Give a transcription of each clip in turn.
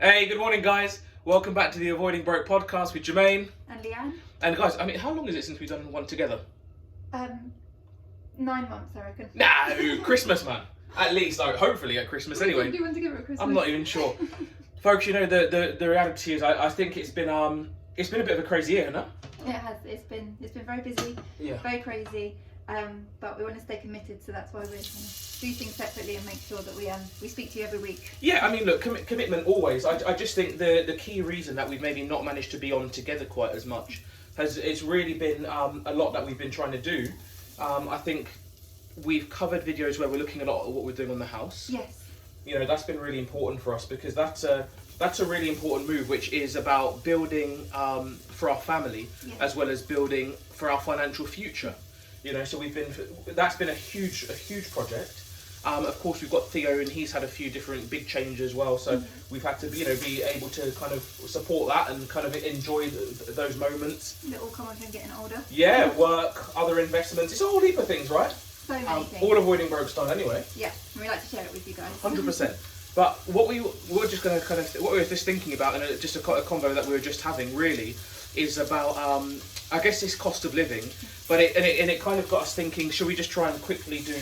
Hey, good morning, guys. Welcome back to the Avoiding Broke podcast with Jamain And Leanne. and guys. I mean, how long is it since we've done one together? 9 months, I reckon. No, Christmas, man. At least, hopefully at Christmas. Anyway, Do you want to give it a Christmas? I'm not even sure, folks. You know, the reality is, I think it's been a bit of a crazy year, no? It has. It's been very busy. Yeah. Very crazy. But we want to stay committed, so that's why we're trying to do things separately and make sure that we speak to you every week. Yeah, I mean, look, commitment always. I just think the key reason that we've maybe not managed to be on together quite as much it's really been a lot that we've been trying to do. I think we've covered videos where we're looking a lot at what we're doing on the house. Yes. You know, that's been really important for us because that's a really important move, which is about building for our family as well as building for our financial future. You know, so that's been a huge project. Of course, we've got Theo, and he's had a few different big changes as well. So we've had to, be able to kind of support that and kind of enjoy those moments. That all come with him getting older. Yeah, work, other investments. It's a whole heap of things, right? So many things. All avoiding broke style anyway. Yeah, and we like to share it with you guys. 100%. But what we were just going to what we were just thinking about, and just a convo that we were just having, really, is about I guess this cost of living. But it kind of got us thinking. Should we just try and quickly do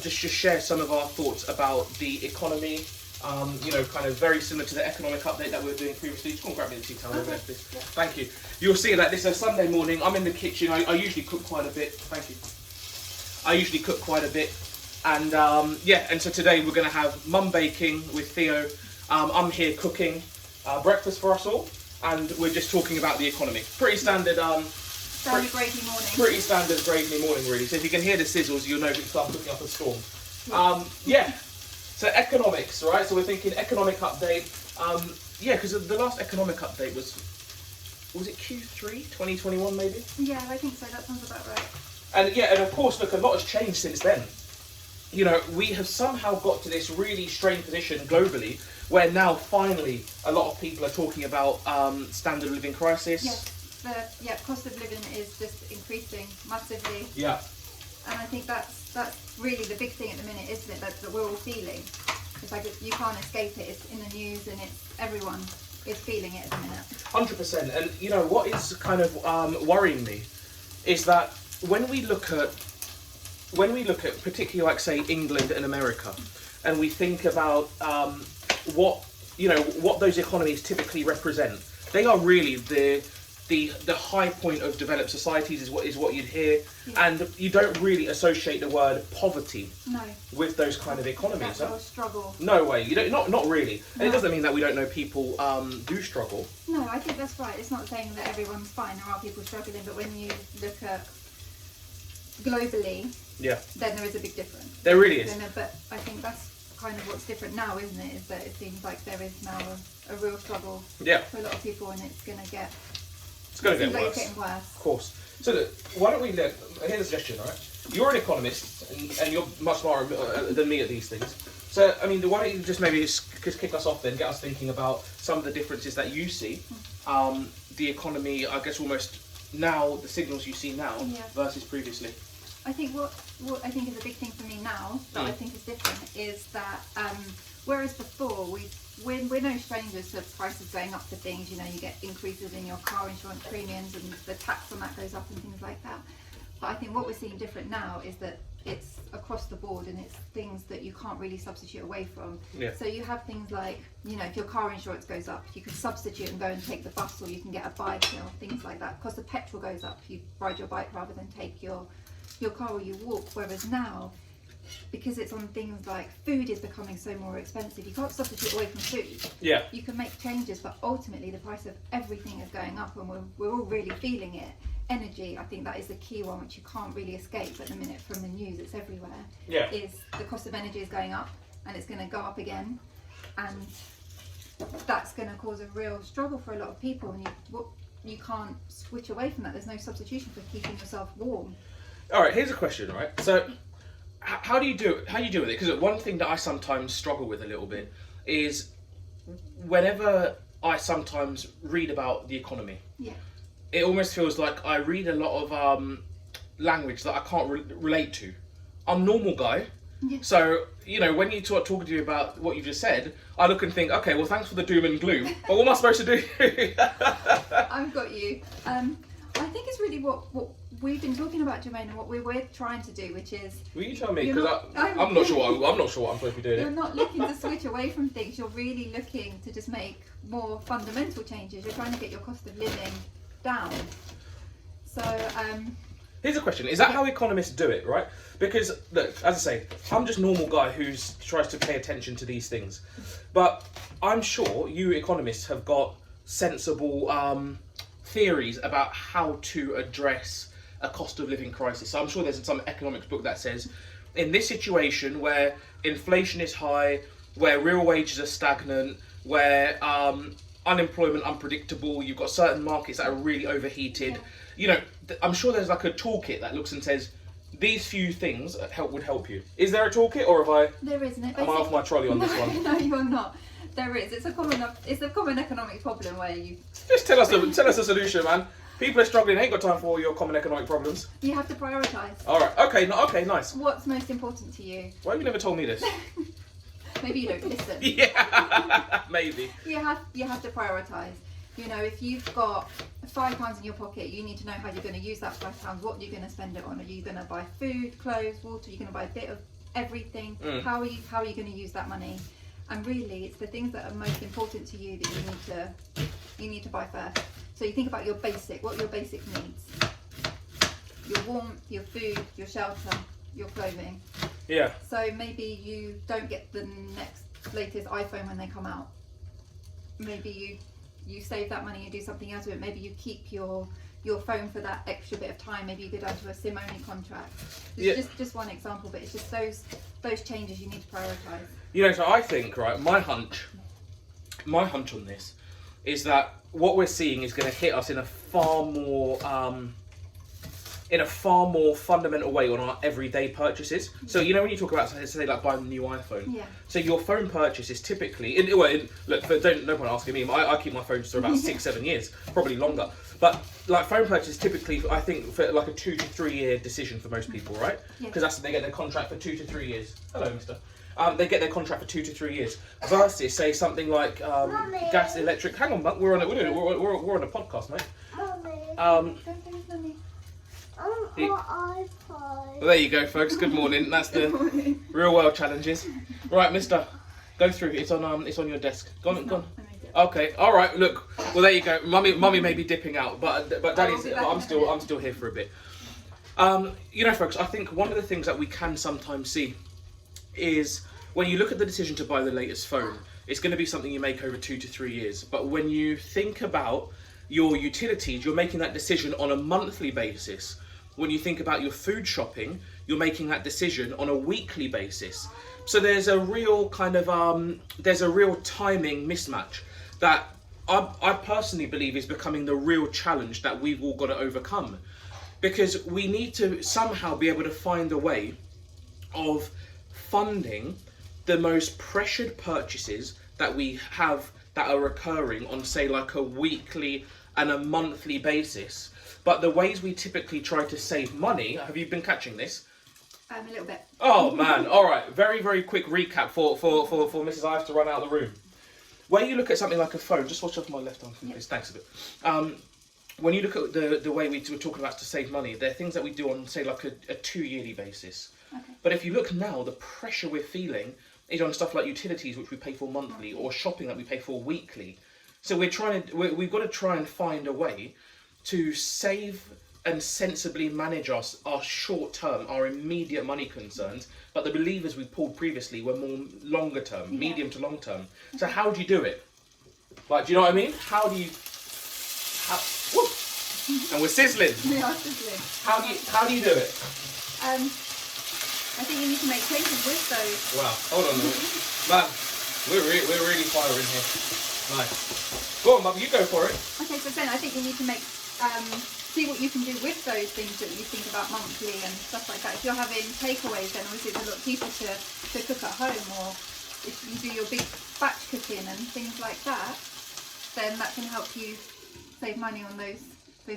just share some of our thoughts about the economy? Kind of very similar to the economic update that we were doing previously. Just go and grab me the tea towel over there, please. Yeah. Thank you. You'll see that this is a Sunday morning. I'm in the kitchen. I usually cook quite a bit. Thank you. I usually cook quite a bit. And and so today we're going to have mum baking with Theo. I'm here cooking breakfast for us all, and we're just talking about the economy. Pretty standard. Standard Graveney morning. Pretty standard Graveney morning, really. So if you can hear the sizzles, you'll know it's start cooking up a storm. So economics, right? So we're thinking economic update. Because the last economic update was it Q3 2021 maybe? Yeah, I think so. That sounds about right. And of course, look, a lot has changed since then. You know, we have somehow got to this really strange position globally where now finally a lot of people are talking about standard of living crisis. Yes, the cost of living is just increasing massively. Yeah. And I think that's really the big thing at the minute, isn't it? That we're all feeling. It's like you can't escape it. It's in the news and everyone is feeling it at the minute. 100%. And you know what is kind of worrying me is that when we look at particularly like say England and America, and we think about what those economies typically represent, they are really the high point of developed societies is what you'd hear, and you don't really associate the word poverty with those kind of economies. That's our struggle. No way, you don't. Not really. And it doesn't mean that we don't know people do struggle. No, I think that's right. It's not saying that everyone's fine. There are people struggling, but when you look at globally, then there is a big difference. There really is. But I think that's kind of what's different now, isn't it? Is that it seems like there is now a real struggle for a lot of people, and it's going to get getting worse. It's getting worse. Of course. So look, why don't we look? Here's a suggestion, all right? You're an economist, and you're much smarter than me at these things. So, I mean, why don't you just maybe just kick us off then, get us thinking about some of the differences that you see, the economy, I guess almost now, the signals you see now versus previously. I think what I think is a big thing for me now that I think is different is that whereas before we're no strangers to prices going up for things. You know, you get increases in your car insurance premiums and the tax on that goes up and things like that. But I think what we're seeing different now is that it's across the board and it's things that you can't really substitute away from. Yeah. So you have things like, you know, if your car insurance goes up, you can substitute and go and take the bus, or you can get a bike, or things like that. Cost of petrol goes up, you ride your bike rather than take your car or you walk. Whereas now, because it's on things like food is becoming so more expensive, you can't substitute away from food. Yeah. You can make changes, but ultimately the price of everything is going up, and we're all really feeling it. Energy, I think that is the key one, which you can't really escape at the minute from the news. It's everywhere. Yeah. Is the cost of energy is going up, and it's going to go up again, and that's going to cause a real struggle for a lot of people. And you can't switch away from that. There's no substitution for keeping yourself warm. All right, here's a question, right? So, how do you do it? How do you deal with it? Because one thing that I sometimes struggle with a little bit is whenever I sometimes read about the economy, it almost feels like I read a lot of language that I can't relate to. I'm a normal guy, Yeah. So, you know, when you talking to you about what you just said, I look and think, okay, well, thanks for the doom and gloom, but what am I supposed to do? I've got you. I think it's really what we've been talking about, Jamain, and what we're trying to do, which is. Will you tell me? Because I'm not sure what I'm supposed to be doing. You're not looking to switch away from things. You're really looking to just make more fundamental changes. You're trying to get your cost of living down. So. Here's a question: is that how economists do it, right? Because look, as I say, I'm just a normal guy who tries to pay attention to these things, but I'm sure you economists have got sensible theories about how to address a cost of living crisis. So I'm sure there's some economics book that says, in this situation where inflation is high, where real wages are stagnant, where unemployment unpredictable, you've got certain markets that are really overheated. You know, I'm sure there's like a toolkit that looks and says, these few things would help you. Is there a toolkit, or have I? There is, isn't it? Am I off my trolley on this one? No, you're not. There is. It's a common economic problem where you. Just tell us the solution, man. People are struggling. Ain't got time for all your common economic problems. You have to prioritise. All right. Okay. Okay. Nice. What's most important to you? Why have you never told me this? Maybe you don't listen. Yeah. Maybe. You have to prioritise. You know, if you've got £5 in your pocket, you need to know how you're going to use that £5. What you're going to spend it on? Are you going to buy food, clothes, water? You're going to buy a bit of everything. How are you going to use that money? And really, it's the things that are most important to you that you need to buy first. So you think about your what are your basic needs? Your warmth, your food, your shelter, your clothing. Yeah. So maybe you don't get the latest iPhone when they come out. Maybe you save that money and do something else with it. Maybe you keep your phone for that extra bit of time. Maybe you go down to a SIM only contract. It's just one example, but it's just those changes you need to prioritise. You know, so I think, right, my hunch on this is that what we're seeing is going to hit us in a far more fundamental way on our everyday purchases. So, you know, when you talk about, say, like buying a new iPhone. Yeah. So your phone purchase is typically, look, no point asking me. I keep my phone for about 6-7 years, probably longer. But like phone purchase, typically, I think for like a 2 to 3 year decision for most people, right? Because they get their contract for 2 to 3 years. Hello, Mister. They get their contract for 2 to 3 years. Versus, say, something like gas, electric. Hang on, we're on a podcast, mate. Mommy. Well, there you go, folks. Good morning. That's the real world challenges. Right, Mister, go through. It's on your desk. Go on. Okay. All right. Look. Well, there you go. Mummy may be dipping out, but Daddy's. But I'm still here for a bit. You know, folks. I think one of the things that we can sometimes see is when you look at the decision to buy the latest phone, it's going to be something you make over 2 to 3 years. But when you think about your utilities, you're making that decision on a monthly basis. When you think about your food shopping, you're making that decision on a weekly basis. So there's a real kind of timing mismatch that I personally believe is becoming the real challenge that we've all got to overcome, because we need to somehow be able to find a way of funding the most pressured purchases that we have that are recurring on, say, like a weekly and a monthly basis. But the ways we typically try to save money, have you been catching this? A little bit. Oh man, all right. Very, very quick recap for Mrs. I have to run out of the room. When you look at something like a phone, just watch off my left arm, please. Thanks a bit. When you look at the way we were talking about to save money, there are things that we do on, say, like a 2-yearly basis. Okay. But if you look now, the pressure we're feeling is on stuff like utilities, which we pay for monthly, or shopping that we pay for weekly. So we've got to try and find a way to save and sensibly manage our short term, our immediate money concerns, but the levers we pulled previously were more longer term, medium to long term. So how do you do it? Like, do you know what I mean? Whoop! And we're sizzling. We are sizzling. How do you do it? I think you need to make changes with those. Wow, hold on a minute. Man, we're really firing here. Nice. Go on, Mum, you go for it. Okay, so then I think you need to see what you can do with those things that you think about monthly and stuff like that. If you're having takeaways, then obviously it's a lot cheaper to cook at home, or if you do your big batch cooking and things like that, then that can help you save money on those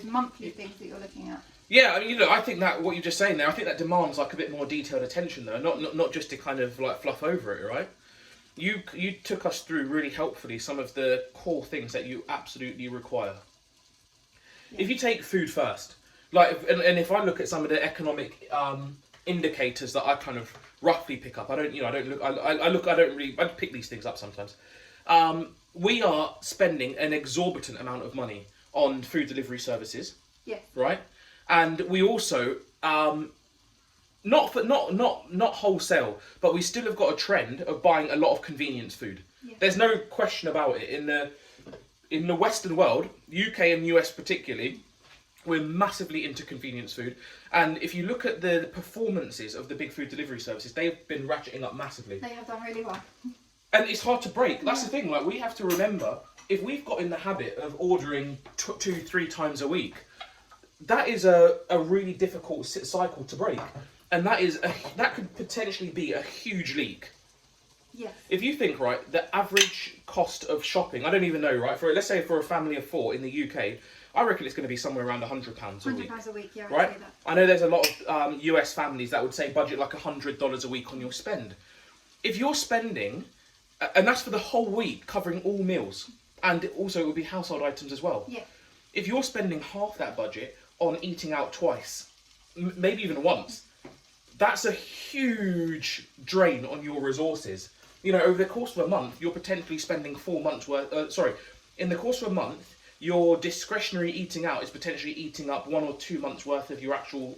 monthly things that you're looking at. Yeah, I mean, I think that what you're just saying there, I think that demands like a bit more detailed attention, though, not just to kind of like fluff over it, right? You took us through really helpfully some of the core things that you absolutely require. Yeah. If you take food first, like, and if I look at some of the economic indicators that I kind of roughly pick up, I pick these things up sometimes. We are spending an exorbitant amount of money on food delivery services. Yeah. Right? And we also, not wholesale, but we still have got a trend of buying a lot of convenience food. Yeah. There's no question about it. In the Western world, UK and US particularly, we're massively into convenience food. And if you look at the performances of the big food delivery services, they've been ratcheting up massively. They have done really well. And it's hard to break. That's the thing. Like, we have to remember, if we've got in the habit of ordering 2-3 times a week, that is a really difficult cycle to break, and that could potentially be a huge leak. Yes. If you think, right, the average cost of shopping, I don't even know, right, let's say for a family of 4 in the UK, I reckon it's going to be somewhere around £100 a week. £100 a week, yeah. Right? I'd say that. I know there's a lot of US families that would say budget like $100 a week on your spend. If you're spending, and that's for the whole week, covering all meals, and also it would be household items as well. Yeah. If you're spending half that budget on eating out twice, maybe even once, that's a huge drain on your resources. Over the course of a month, you're potentially spending 4 months worth. In the course of a month, your discretionary eating out is potentially eating up 1 or 2 months worth of your actual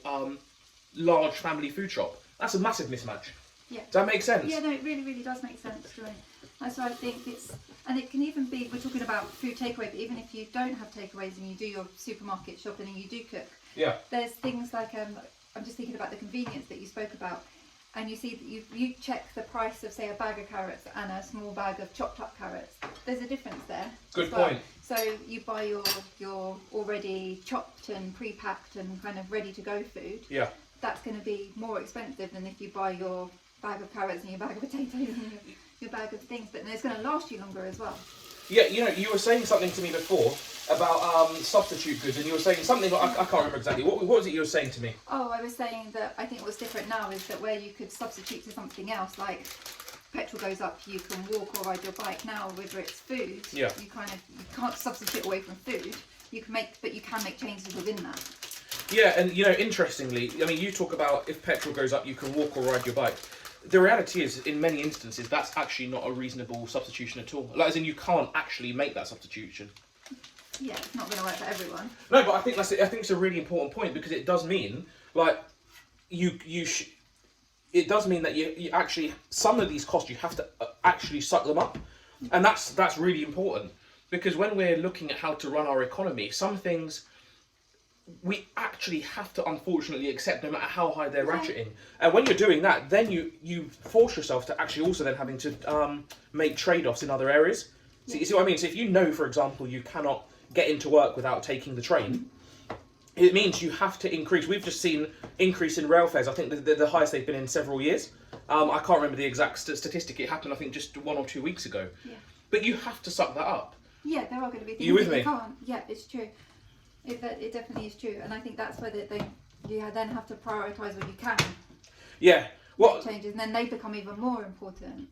large family food shop. That's a massive mismatch. Yeah. Does that make sense? Yeah, no, it really, really does make sense. Right? That's why I think and it can even be, we're talking about food takeaway, but even if you don't have takeaways and you do your supermarket shopping and you do cook, Yeah. there's things like, I'm just thinking about the convenience that you spoke about, and you see that you check the price of, say, a bag of carrots and a small bag of chopped up carrots. There's a difference there. Good point. So you buy your already chopped and pre-packed and kind of ready to go food. Yeah. That's going to be more expensive than if you buy your bag of carrots and your bag of potatoes and your bag of things, but it's going to last you longer as well. Yeah, you were saying something to me before about substitute goods, and you were saying something, I can't remember exactly. What was it you were saying to me? Oh, I was saying that I think what's different now is that where you could substitute to something else, like petrol goes up, you can walk or ride your bike. Now, whether it's food, yeah. you can't substitute away from food. You can make changes within that. Yeah, and interestingly, I mean, you talk about if petrol goes up, you can walk or ride your bike. The reality is, in many instances, that's actually not a reasonable substitution at all. Like, as in, you can't actually make that substitution. Yeah, it's not going to work for everyone. No, but I think it's a really important point, because it does mean, like, it does mean that you actually, some of these costs, you have to actually suck them up, and that's really important, because when we're looking at how to run our economy, some things we actually have to unfortunately accept, no matter how high they're ratcheting. And when you're doing that, then you force yourself to actually also then having to make trade-offs in other areas. So you see what I mean? So if you know, for example, you cannot get into work without taking the train, it means you have to increase. We've just seen increase in rail fares. I think the highest they've been in several years. I can't remember the exact statistic. It happened, I think, just 1 or 2 weeks ago. Yeah. But you have to suck that up. Yeah, there are going to be things you with that me? you can't. Yeah, it's true. It definitely is true, and I think that's where you then have to prioritise what you can. Yeah. What changes, and then they become even more important.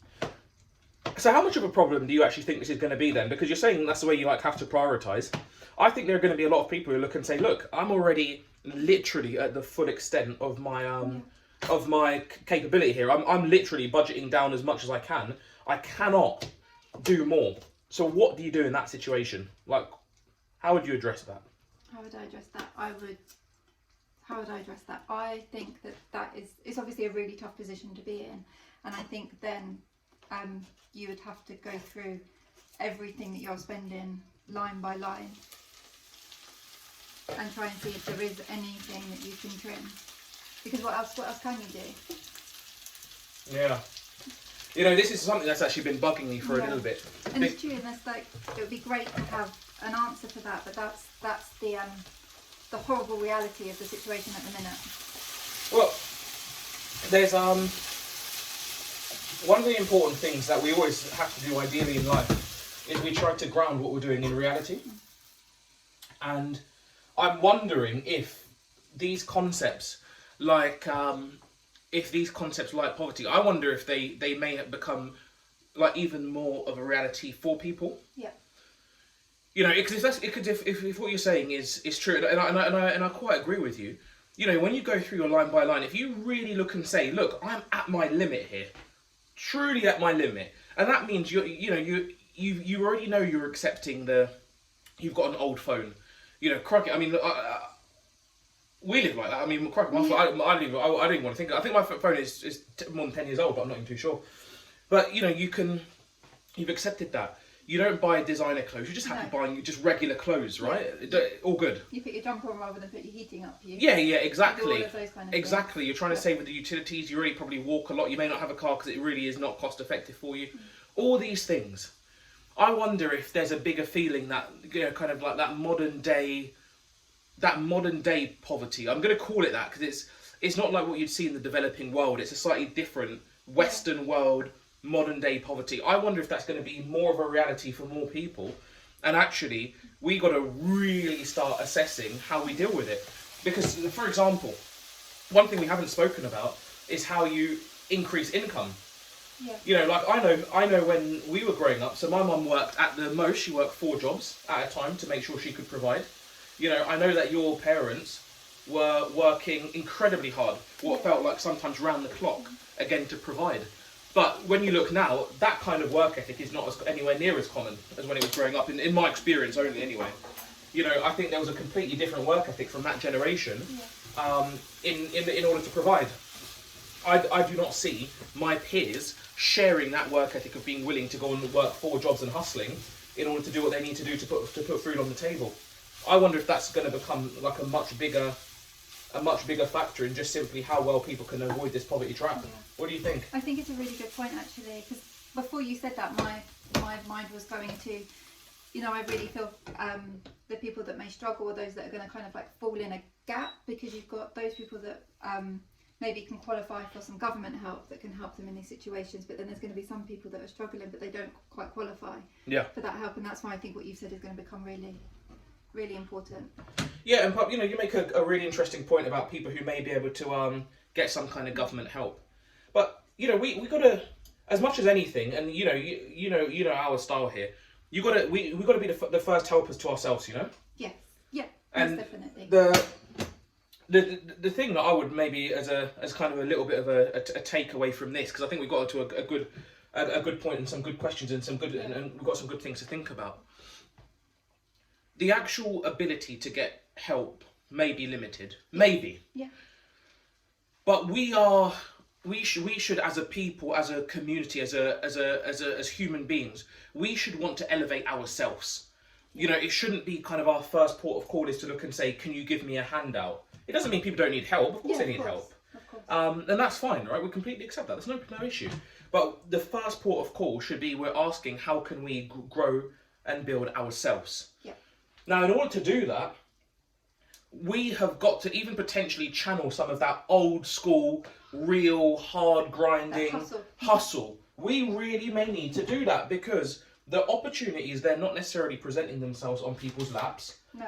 So how much of a problem do you actually think this is going to be then? Because you're saying that's the way you have to prioritise. I think there are going to be a lot of people who look and say, look, I'm already literally at the full extent of my capability here. I'm literally budgeting down as much as I can. I cannot do more. So what do you do in that situation? Like, how would you address that? How would I address that? I think it's obviously a really tough position to be in, and I think then you would have to go through everything that you're spending line by line and try and see if there is anything that you can trim. Because what else can you do? Yeah. This is something that's actually been bugging me for a little bit. And it's true, and it would be great to have an answer for that, but that's the horrible reality of the situation at the minute. Well, there's one of the important things that we always have to do ideally in life is we try to ground what we're doing in reality. And I'm wondering if these concepts, like if these concepts like poverty, I wonder if they may have become like even more of a reality for people. Yeah. You know, because if what you're saying is true, and I quite agree with you. You know, when you go through your line by line, if you really look and say, look, I'm at my limit here, truly at my limit, and that means you already know you're accepting you've got an old phone. You know, crikey, I mean, we live like that. I mean, crikey, my phone, I don't even want to think. I think my phone is more than 10 years old, but I'm not even too sure. But you know, you've accepted that. You don't buy designer clothes. You're just happy buying just regular clothes, right? Yeah. All good. You put your jumper on rather than put your heating up. Yeah, exactly. All of those kind of exactly. things. You're trying to save with the utilities. You already probably walk a lot. You may not have a car because it really is not cost effective for you. All these things. I wonder if there's a bigger feeling that, you know, kind of like that modern day poverty. I'm going to call it that because it's not like what you'd see in the developing world. It's a slightly different Western world. Modern day poverty. I wonder if that's going to be more of a reality for more people, and actually we got to really start assessing how we deal with it. Because, for example, one thing we haven't spoken about is how you increase income. Yeah. You know, like I know when we were growing up. So my mum worked at the most. She worked 4 jobs at a time to make sure she could provide. You know, I know that your parents were working incredibly hard. What felt like sometimes round the clock again to provide. But when you look now, that kind of work ethic is not anywhere near as common as when it was growing up, in my experience only anyway. You know, I think there was a completely different work ethic from that generation in order to provide. I do not see my peers sharing that work ethic of being willing to go and work 4 jobs and hustling in order to do what they need to do to put food on the table. I wonder if that's going to become like a much bigger factor in just simply how well people can avoid this poverty trap. Yeah. What do you think? I think it's a really good point actually, because before you said that, my mind was going to, you know, I really feel the people that may struggle are those that are going to kind of like fall in a gap, because you've got those people that maybe can qualify for some government help that can help them in these situations, but then there's going to be some people that are struggling but they don't quite qualify for that help, and that's why I think what you've said is going to become really, really important. Yeah, and you know, you make a really interesting point about people who may be able to get some kind of government help. But you know, we got to, as much as anything, and you know our style here. We got to be the first helpers to ourselves. You know. Yes. Yeah. And definitely. The thing that I would maybe as kind of a little bit of a takeaway from this, because I think we got to a good point and some good questions and and we've got some good things to think about. The actual ability to get help may be limited, maybe. Yeah. But we should, as a people, as a community, as human beings, we should want to elevate ourselves. You know, it shouldn't be kind of our first port of call is to look and say, "Can you give me a handout?" It doesn't mean people don't need help. Of course they need help. Of course. And that's fine, right? We completely accept that. There's no issue. But the first port of call should be we're asking, how can we grow and build ourselves? Yeah. Now, in order to do that, we have got to even potentially channel some of that old school, real, hard grinding hustle. We really may need to do that because the opportunities, they're not necessarily presenting themselves on people's laps. No.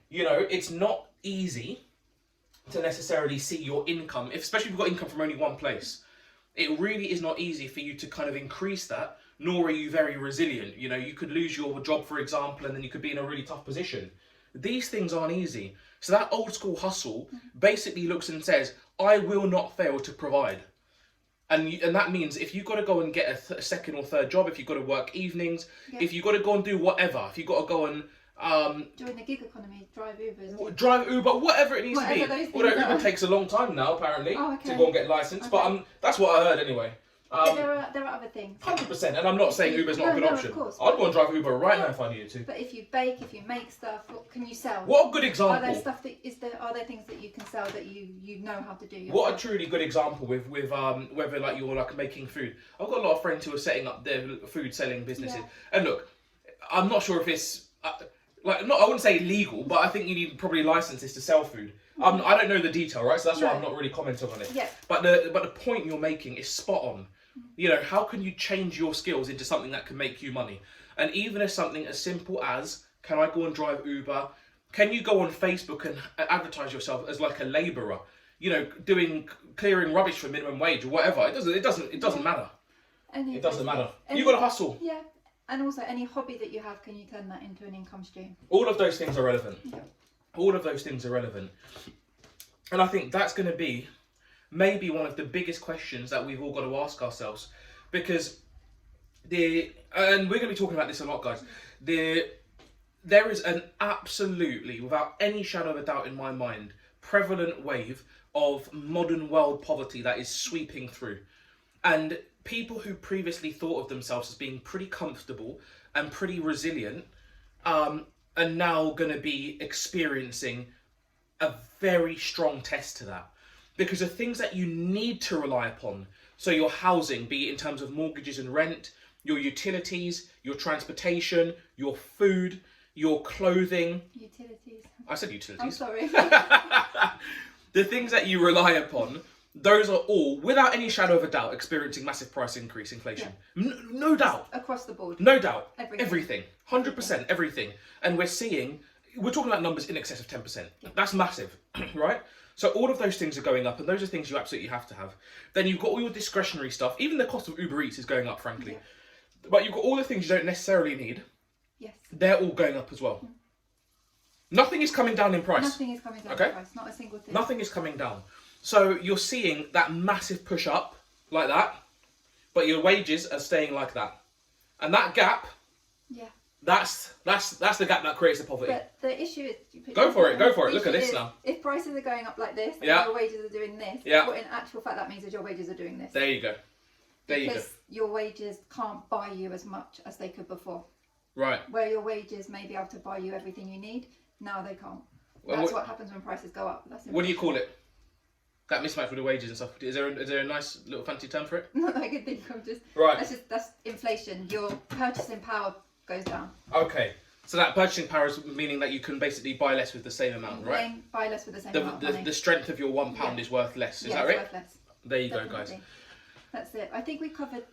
You know, it's not easy to necessarily see your income, especially if you've got income from only one place. It really is not easy for you to kind of increase that, nor are you very resilient. You know, you could lose your job, for example, and then you could be in a really tough position. These things aren't easy. So that old school hustle basically looks and says, I will not fail to provide. And that means if you've got to go and get a second or third job, if you've got to work evenings, if you've got to go and do whatever, if you've got to go and join the gig economy, drive Uber, whatever it needs to be. Although Uber takes a long time now, apparently, to go and get licensed. Okay. But that's what I heard anyway. There are other things. 100%, and I'm not saying Uber's not a good option. Of course, I'd go and drive Uber right now if I needed to. But if you bake, if you make stuff, what can you sell? What a good example. Are there things that you can sell that you know how to do yourself? What a truly good example with whether like you're like making food. I've got a lot of friends who are setting up their food selling businesses. And look, I'm not sure if it's I wouldn't say illegal, but I think you need probably licenses to sell food. I don't know the detail, right? So that's why I'm not really commenting on it. Yeah. But the point you're making is spot on. You know, how can you change your skills into something that can make you money? And even as something as simple as, can I go and drive Uber? Can you go on Facebook and advertise yourself as like a labourer? You know, clearing rubbish for minimum wage or whatever. It doesn't matter. It doesn't matter. You got to hustle. Yeah. And also, any hobby that you have, can you turn that into an income stream? All of those things are relevant. Yeah. All of those things are relevant. And I think that's going to be maybe one of the biggest questions that we've all got to ask ourselves. Because and we're going to be talking about this a lot, guys. There is an absolutely, without any shadow of a doubt in my mind, prevalent wave of modern world poverty that is sweeping through. And people who previously thought of themselves as being pretty comfortable and pretty resilient are now going to be experiencing a very strong test to that. Because the things that you need to rely upon, so your housing, be it in terms of mortgages and rent, your utilities, your transportation, your food, your clothing. Utilities. I said utilities. I'm sorry. The things that you rely upon, those are all, without any shadow of a doubt, experiencing massive price increase, inflation. Yeah. No doubt. Across the board. No doubt. Everything. 100%, everything. And we're talking about numbers in excess of 10%. Yeah. That's massive, right? So all of those things are going up, and those are things you absolutely have to have. Then you've got all your discretionary stuff. Even the cost of Uber Eats is going up, frankly. Yeah. But you've got all the things you don't necessarily need. Yes. They're all going up as well. Mm. Nothing is coming down in price. Nothing is coming down in price. Not a single thing. Nothing is coming down. So you're seeing that massive push up like that, but your wages are staying like that. And that gap, that's the gap that creates the poverty. But the issue is... Go for it. Look at this now. If prices are going up like this, and your wages are doing this, what in actual fact that means is your wages are doing this. There you go. Because your wages can't buy you as much as they could before. Right. Where your wages may be able to buy you everything you need, now they can't. That's what happens when prices go up. What do you call it? That mismatch with the wages and stuff. Is there a nice little fancy term for it? Not that I can think of. That's inflation. Your purchasing power goes down. Okay. So that purchasing power is meaning that you can basically buy less with the same amount, right? Buy less with the same amount of money. The strength of your £1 is worth less. Is that right? Worth less. There you go, guys. That's it. I think we covered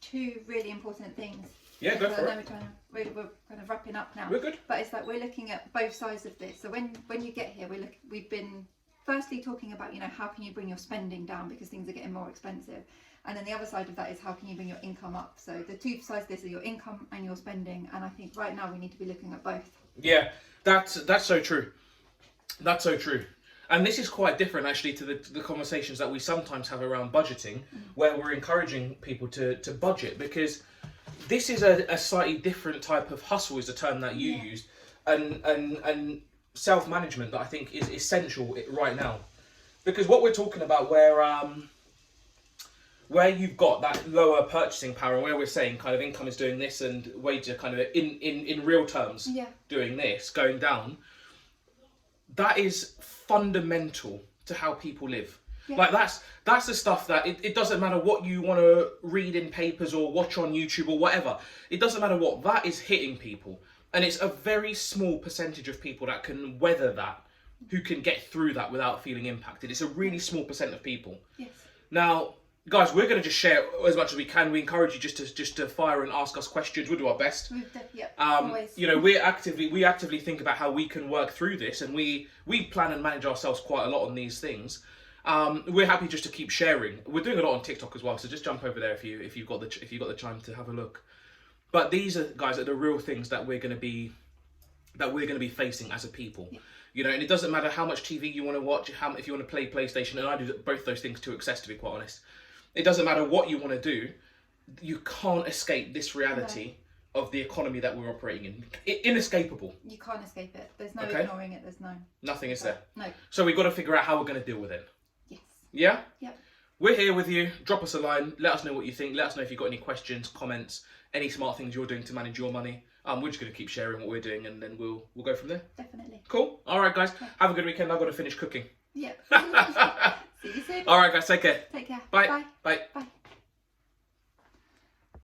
two really important things. Yeah, go for it. We're kind of wrapping up now. We're good. But it's like we're looking at both sides of this. So when you get here, we've been firstly talking about, how can you bring your spending down because things are getting more expensive. And then the other side of that is how can you bring your income up. So the two sides of this are your income and your spending. And I think right now we need to be looking at both. Yeah, that's so true. That's so true. And this is quite different actually to the conversations that we sometimes have around budgeting, where we're encouraging people to budget, because this is a slightly different type of hustle, is the term that you used, and self-management that I think is essential right now. Because what we're talking about, where you've got that lower purchasing power, where we're saying kind of income is doing this and wages are kind of in real terms doing this, going down, that is fundamental to how people live. Yeah. Like that's the stuff that it doesn't matter what you want to read in papers or watch on YouTube or whatever. It doesn't matter what, that is hitting people. And it's a very small percentage of people that can weather that, who can get through that without feeling impacted. It's a really small percent of people. Yes. Now, guys, we're going to just share as much as we can. We encourage you just to fire and ask us questions. We'll do our best. Always. We actively think about how we can work through this, and we plan and manage ourselves quite a lot on these things. We're happy just to keep sharing. We're doing a lot on TikTok as well, so just jump over there if you've got the time to have a look. But these are, guys, are the real things that we're going to be facing as a people. Yeah. And it doesn't matter how much TV you want to watch, if you want to play PlayStation, and I do both those things to excess, to be quite honest. It doesn't matter what you want to do, you can't escape this reality of the economy that we're operating in. Inescapable. You can't escape it. There's no ignoring it. There's no... Nothing is there. No. So we've got to figure out how we're going to deal with it. Yes. Yeah? Yep. We're here with you. Drop us a line. Let us know what you think. Let us know if you've got any questions, comments, any smart things you're doing to manage your money. We're just going to keep sharing what we're doing, and then we'll go from there. Definitely. Cool. All right, guys. Have a good weekend. I've got to finish cooking. Yep. See you soon. All right, guys. Take care. Take care. Bye. Bye. Bye. Bye.